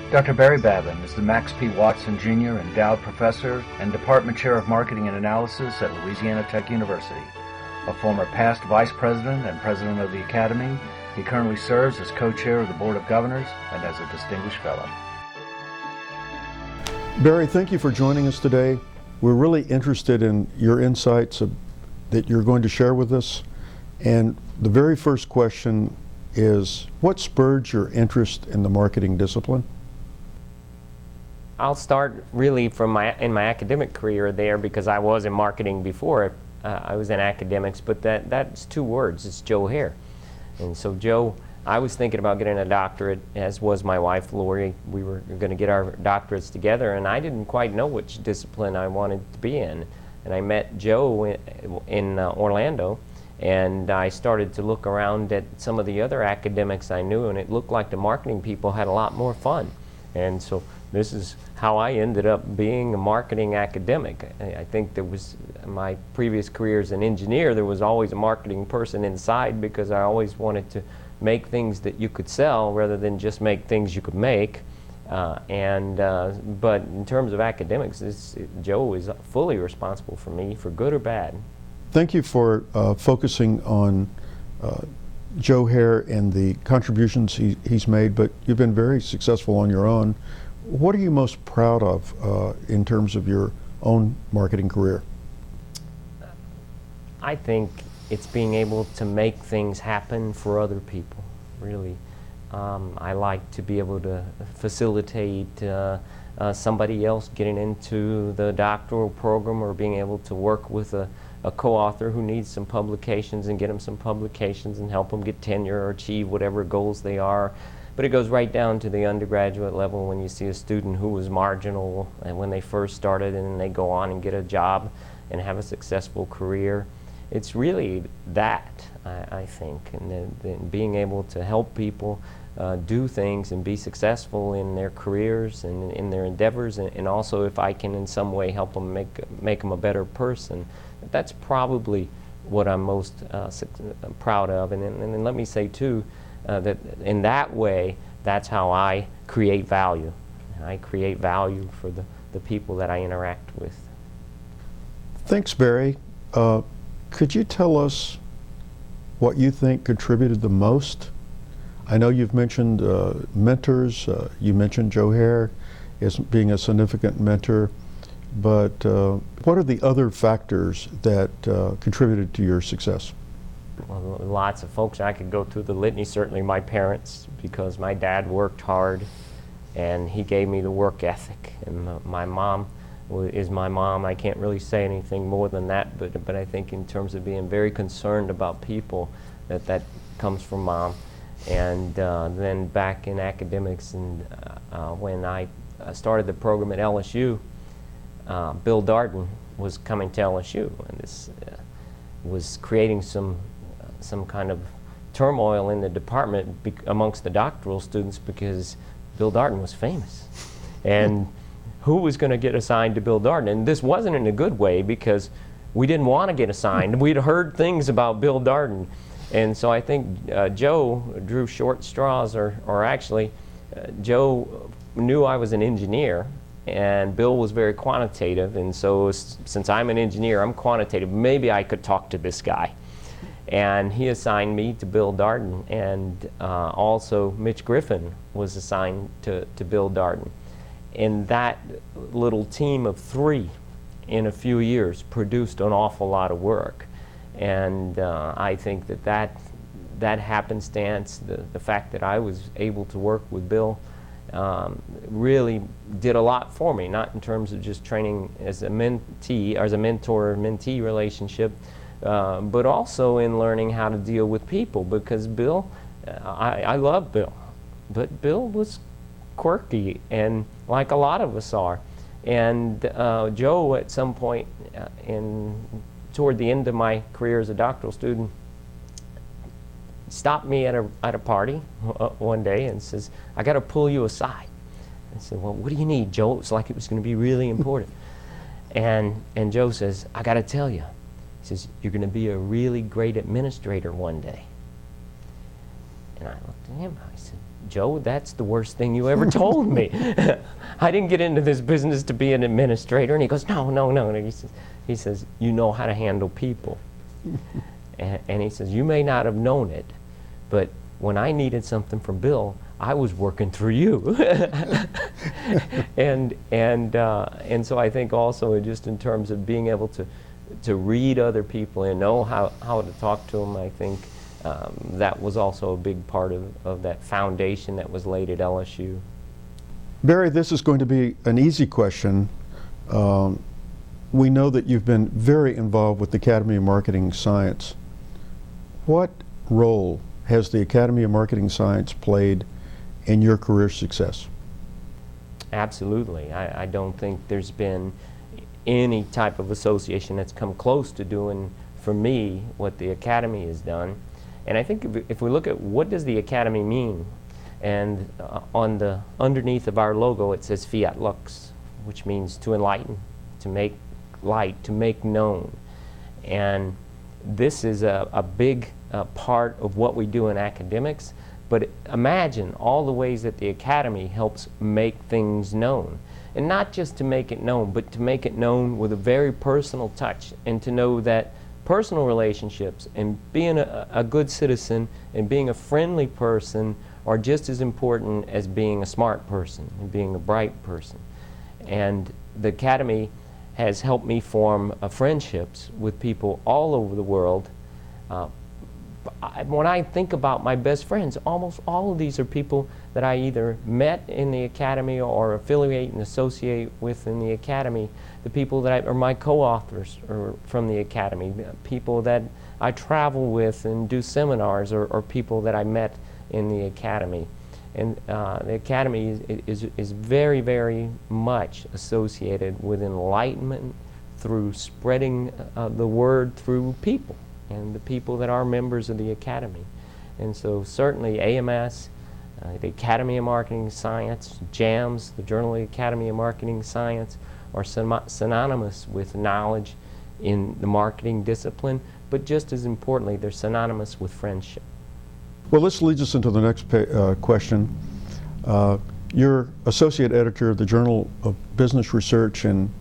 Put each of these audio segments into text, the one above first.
Dr. Barry Babin is the Max P. Watson Jr. Endowed Professor and Department Chair of Marketing and Analysis at Louisiana Tech University. A former past Vice President and President of the Academy, he currently serves as co-chair of the Board of Governors and as a Distinguished Fellow. Barry, thank you for joining us today. We're really interested in your insights that you're going to share with us. And the very first question is, what spurred your interest in the marketing discipline? I'll start really from in my academic career there, because I was in marketing before I was in academics, but that's two words. It's Joe Hare. And so Joe, I was thinking about getting a doctorate, as was my wife Lori. We were going to get our doctorates together, and I didn't quite know which discipline I wanted to be in. And I met Joe in Orlando, and I started to look around at some of the other academics I knew, and it looked like the marketing people had a lot more fun. And so this is how I ended up being a marketing academic. I think there was, my previous career as an engineer, there was always a marketing person inside, because I always wanted to make things that you could sell rather than just make things you could make. But in terms of academics, Joe is fully responsible for me, for good or bad. Thank you for focusing on Joe Hare and the contributions he's made, but you've been very successful on your own. What are you most proud of in terms of your own marketing career? I think it's being able to make things happen for other people, really. I like to be able to facilitate somebody else getting into the doctoral program, or being able to work with a co-author who needs some publications and get them some publications and help them get tenure or achieve whatever goals they are. But it goes right down to the undergraduate level, when you see a student who was marginal and when they first started, and then they go on and get a job and have a successful career. It's really that, I think, and then being able to help people do things and be successful in their careers and in their endeavors, and also if I can in some way help them make them a better person. That's probably what I'm most proud of. And then let me say too, that in that way, that's how I create value. I create value for the people that I interact with. Thanks, Barry. Could you tell us what you think contributed the most? I know you've mentioned mentors. You mentioned Joe Hare as being a significant mentor, but what are the other factors that contributed to your success? Well, lots of folks. I could go through the litany. Certainly my parents, because my dad worked hard and he gave me the work ethic. And my mom is my mom. I can't really say anything more than that, but I think in terms of being very concerned about people, that comes from Mom. And then back in academics, and when I started the program at LSU, Bill Darden was coming to LSU, and this was creating some kind of turmoil in the department amongst the doctoral students, because Bill Darden was famous. And who was going to get assigned to Bill Darden? And this wasn't in a good way, because we didn't want to get assigned. We'd heard things about Bill Darden. And so I think Joe drew short straws, or actually Joe knew I was an engineer, and Bill was very quantitative, and so since I'm an engineer, I'm quantitative, maybe I could talk to this guy. And he assigned me to Bill Darden, and also Mitch Griffin was assigned to Bill Darden. And that little team of three in a few years produced an awful lot of work. And I think that happenstance, the fact that I was able to work with Bill, really did a lot for me, not in terms of just training as a mentee, or as a mentor-mentee relationship, but also in learning how to deal with people, because Bill, I love Bill, but Bill was quirky, and like a lot of us are. And Joe, at some point toward the end of my career as a doctoral student, stopped me at a party one day and says, "I got to pull you aside." I said, "Well, what do you need, Joe?" It was like it was going to be really important. And Joe says, "I got to tell you," he says, "you're going to be a really great administrator one day." And I looked looked at him. I said, Joe, that's the worst thing you ever told me. I didn't get into this business to be an administrator. And he goes, no, no, no. And he says, you know how to handle people. And he says, you may not have known it, but when I needed something from Bill, I was working through you. and so I think also just in terms of being able to read other people and know how to talk to them, I think that was also a big part of that foundation that was laid at LSU. Barry, this is going to be an easy question. We know that you've been very involved with the Academy of Marketing Science. What role has the Academy of Marketing Science played in your career success? Absolutely. I don't think there's been any type of association that's come close to doing, for me, what the Academy has done. And I think if we look at what does the Academy mean, and on the underneath of our logo it says Fiat Lux, which means to enlighten, to make light, to make known. And this is a big part of what we do in academics, but imagine all the ways that the Academy helps make things known. And not just to make it known, but to make it known with a very personal touch, and to know that personal relationships and being a good citizen and being a friendly person are just as important as being a smart person and being a bright person. And the Academy has helped me form friendships with people all over the world. When I think about my best friends, almost all of these are people that I either met in the Academy or affiliate and associate with in the Academy. The people that are my co-authors are from the Academy. People that I travel with and do seminars or people that I met in the Academy. And the Academy is very, very much associated with enlightenment through spreading the word through people and the people that are members of the Academy. And so certainly AMS, the Academy of Marketing Science, JAMS, the Journal of the Academy of Marketing Science, are synonymous with knowledge in the marketing discipline, but just as importantly, they're synonymous with friendship. Well, this leads us into the next question. You're associate editor of the Journal of Business Research and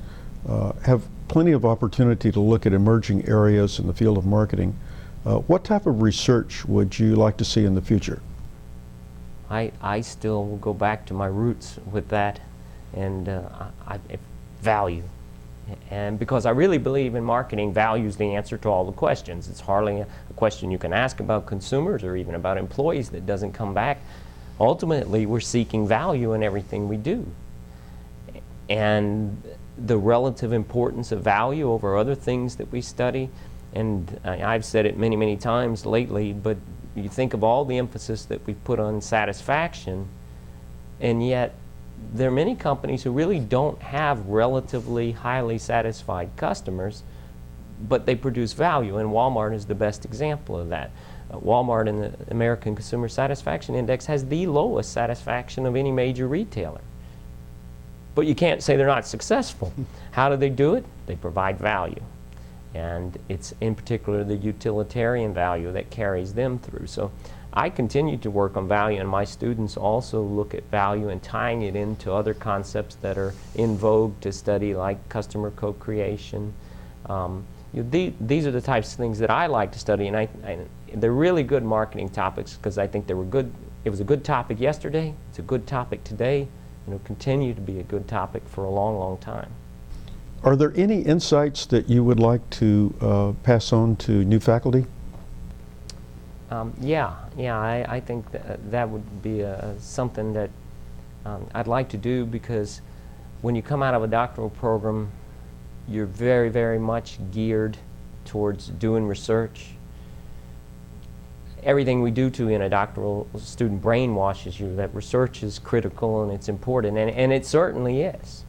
have plenty of opportunity to look at emerging areas in the field of marketing. What type of research would you like to see in the future? I still will go back to my roots with that, and value. And because I really believe in marketing, value is the answer to all the questions. It's hardly a question you can ask about consumers or even about employees that doesn't come back. Ultimately, we're seeking value in everything we do. And the relative importance of value over other things that we study, and I've said it many, many times lately, but you think of all the emphasis that we put on satisfaction, and yet there are many companies who really don't have relatively highly satisfied customers, but they produce value, and Walmart is the best example of that. Walmart in the American Consumer Satisfaction Index has the lowest satisfaction of any major retailer. But you can't say they're not successful. How do they do it? They provide value. And it's in particular the utilitarian value that carries them through. So I continue to work on value, and my students also look at value and tying it into other concepts that are in vogue to study, like customer co-creation. These are the types of things that I like to study, and they're really good marketing topics because I think they were good. It was a good topic yesterday, it's a good topic today, and it'll continue to be a good topic for a long, long time. Are there any insights that you would like to pass on to new faculty? I think that would be something that I'd like to do, because when you come out of a doctoral program, you're very, very much geared towards doing research. Everything we do in a doctoral student brainwashes you that research is critical and it's important, and it certainly is.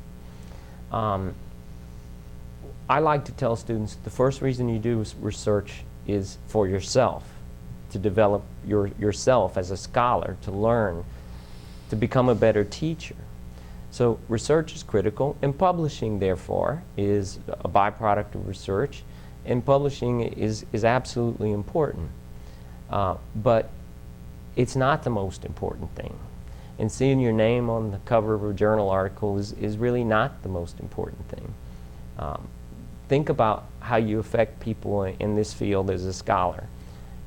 I like to tell students the first reason you do research is for yourself, to develop yourself as a scholar, to learn, to become a better teacher. So research is critical, and publishing, therefore, is a byproduct of research, and publishing is absolutely important. But it's not the most important thing. And seeing your name on the cover of a journal article is really not the most important thing. Think about how you affect people in this field as a scholar.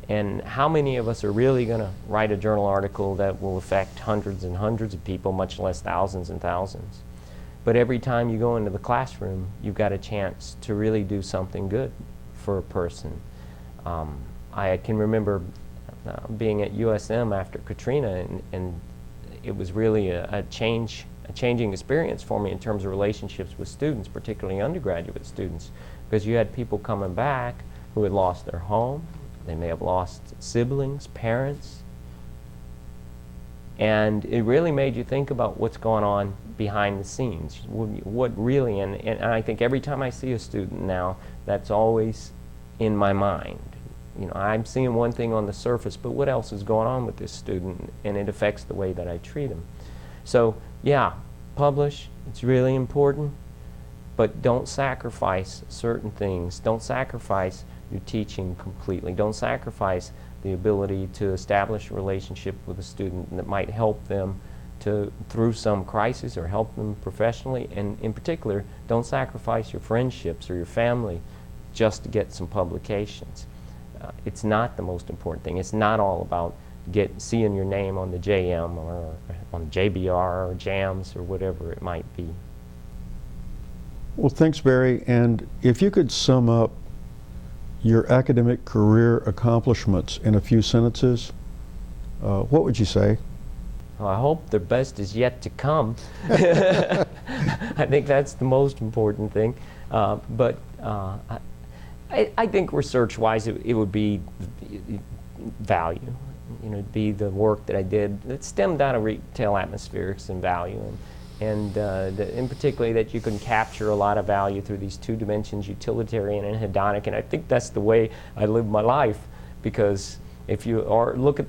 And how many of us are really going to write a journal article that will affect hundreds and hundreds of people, much less thousands and thousands? But every time you go into the classroom, you've got a chance to really do something good for a person. I can remember being at USM after Katrina, and it was really a changing experience for me in terms of relationships with students, particularly undergraduate students, because you had people coming back who had lost their home. They may have lost siblings, parents, and it really made you think about what's going on behind the scenes. What really, and I think every time I see a student now, that's always in my mind. You know, I'm seeing one thing on the surface, but what else is going on with this student? And it affects the way that I treat him. So, yeah, publish, it's really important, but don't sacrifice certain things. Don't sacrifice your teaching completely. Don't sacrifice the ability to establish a relationship with a student that might help them through some crisis or help them professionally. And in particular, don't sacrifice your friendships or your family just to get some publications. It's not the most important thing. It's not all about seeing your name on the JM or on JBR or JAMS or whatever it might be. Well, thanks, Barry. And if you could sum up your academic career accomplishments in a few sentences, what would you say? Well, I hope the best is yet to come. I think that's the most important thing. But I think research-wise, it would be value. You know, it'd be the work that I did that stemmed out of retail atmospherics and value, and in particularly that you can capture a lot of value through these two dimensions, utilitarian and hedonic. And I think that's the way I live my life, because if you look at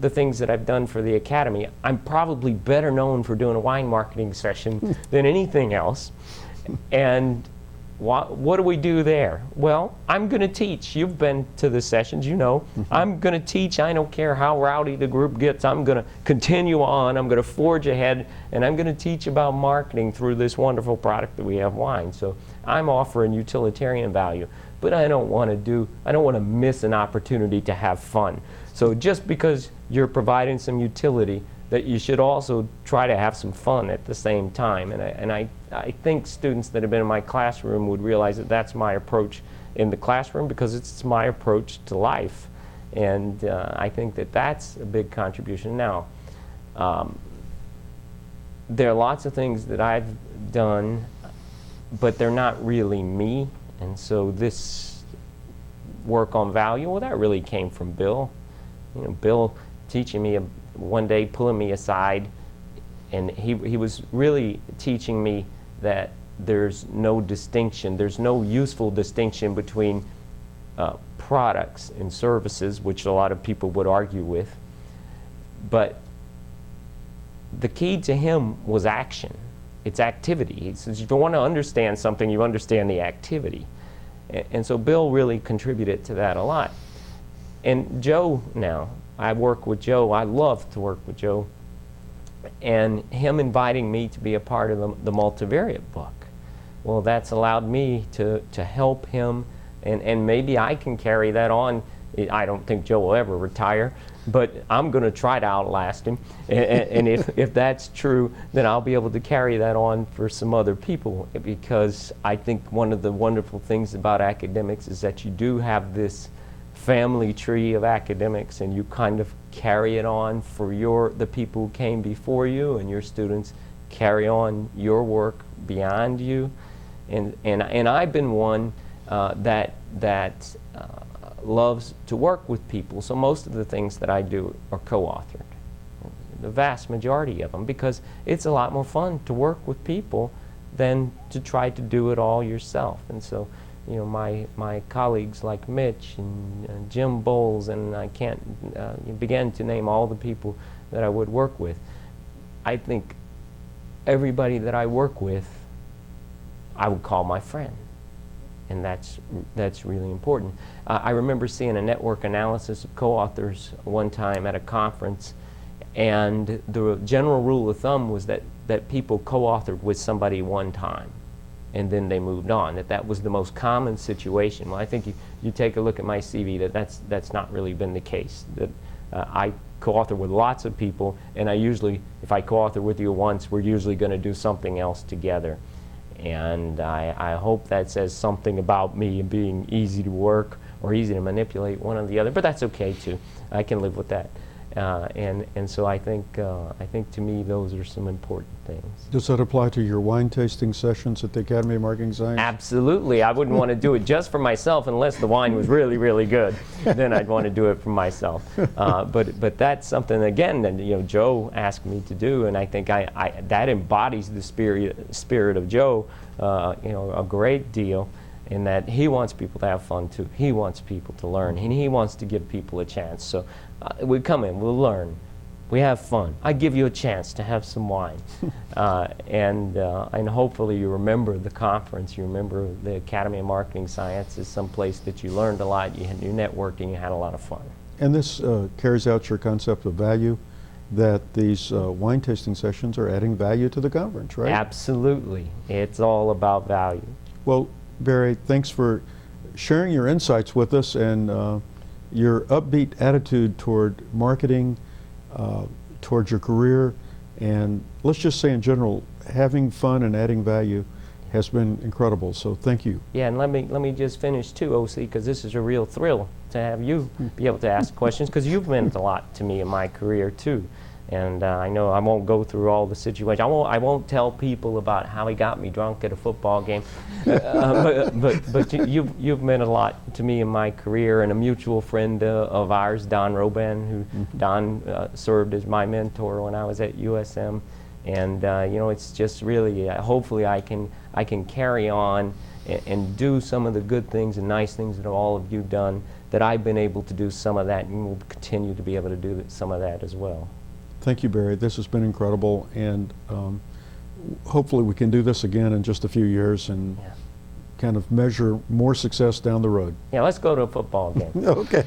the things that I've done for the Academy, I'm probably better known for doing a wine marketing session than anything else. And what do we do there? Well, I'm going to teach. You've been to the sessions, you know. I'm going to teach. I don't care how rowdy the group gets. I'm going to continue on. I'm going to forge ahead, and I'm going to teach about marketing through this wonderful product that we have, wine. So I'm offering utilitarian value, but I don't want to miss an opportunity to have fun. So just because you're providing some utility, that you should also try to have some fun at the same time. And I think students that have been in my classroom would realize that that's my approach in the classroom, because it's my approach to life. And I think that that's a big contribution. Now, there are lots of things that I've done, but they're not really me. And so this work on value, well, that really came from Bill. You know, Bill teaching me one day, pulling me aside, and he was really teaching me that there's no distinction, there's no useful distinction between products and services, which a lot of people would argue with. But the key to him was action. It's activity. He says, if you want to understand something, you understand the activity. And so Bill really contributed to that a lot. And Joe now, I work with Joe. I love to work with Joe. And him inviting me to be a part of the multivariate book, well, that's allowed me to help him, and maybe I can carry that on. I don't think Joe will ever retire, but I'm going to try to outlast him. And if that's true, then I'll be able to carry that on for some other people, because I think one of the wonderful things about academics is that you do have this family tree of academics, and you kind of carry it on for the people who came before you, and your students carry on your work beyond you. And I've been one that loves to work with people, so most of the things that I do are co-authored, the vast majority of them, because it's a lot more fun to work with people than to try to do it all yourself. And so, you know, my colleagues like Mitch and Jim Bowles, and I can't begin to name all the people that I would work with. I think everybody that I work with, I would call my friend. and that's really important. I remember seeing a network analysis of co-authors one time at a conference, and the general rule of thumb was that people co-authored with somebody one time, and then they moved on. That was the most common situation. Well, I think you take a look at my CV, that's not really been the case. That I co-author with lots of people, and I usually, if I co-author with you once, we're usually going to do something else together. And I hope that says something about me and being easy to work or easy to manipulate, one or the other, but that's okay too. I can live with that. And so I think to me those are some important things. Does that apply to your wine tasting sessions at the Academy of Marketing Science? Absolutely. I wouldn't want to do it just for myself unless the wine was really, really good. Then I'd want to do it for myself. But that's something, again, that Joe asked me to do, and I think that embodies the spirit of Joe a great deal, in that he wants people to have fun too. He wants people to learn, and he wants to give people a chance. So we come in, we'll learn, we have fun. I give you a chance to have some wine, and hopefully you remember the conference. You remember the Academy of Marketing Science is someplace that you learned a lot. You had new networking. You had a lot of fun. And this carries out your concept of value, that these wine tasting sessions are adding value to the conference, right? Absolutely. It's all about value. Well, Barry, thanks for sharing your insights with us and your upbeat attitude toward marketing, towards your career, and let's just say in general, having fun and adding value has been incredible. So thank you. Yeah, and let me just finish too, OC, because this is a real thrill to have you be able to ask questions, because you've meant a lot to me in my career too. And I know I won't go through all the situations. I won't tell people about how he got me drunk at a football game. But you've meant a lot to me in my career, and a mutual friend of ours, Don Robin, who Don served as my mentor when I was at USM. And it's just really, hopefully I can carry on and do some of the good things and nice things that all of you've done, that I've been able to do some of that, and will continue to be able to do some of that as well. Thank you, Barry. This has been incredible, and hopefully we can do this again in just a few years and kind of measure more success down the road. Yeah, let's go to a football game. Okay.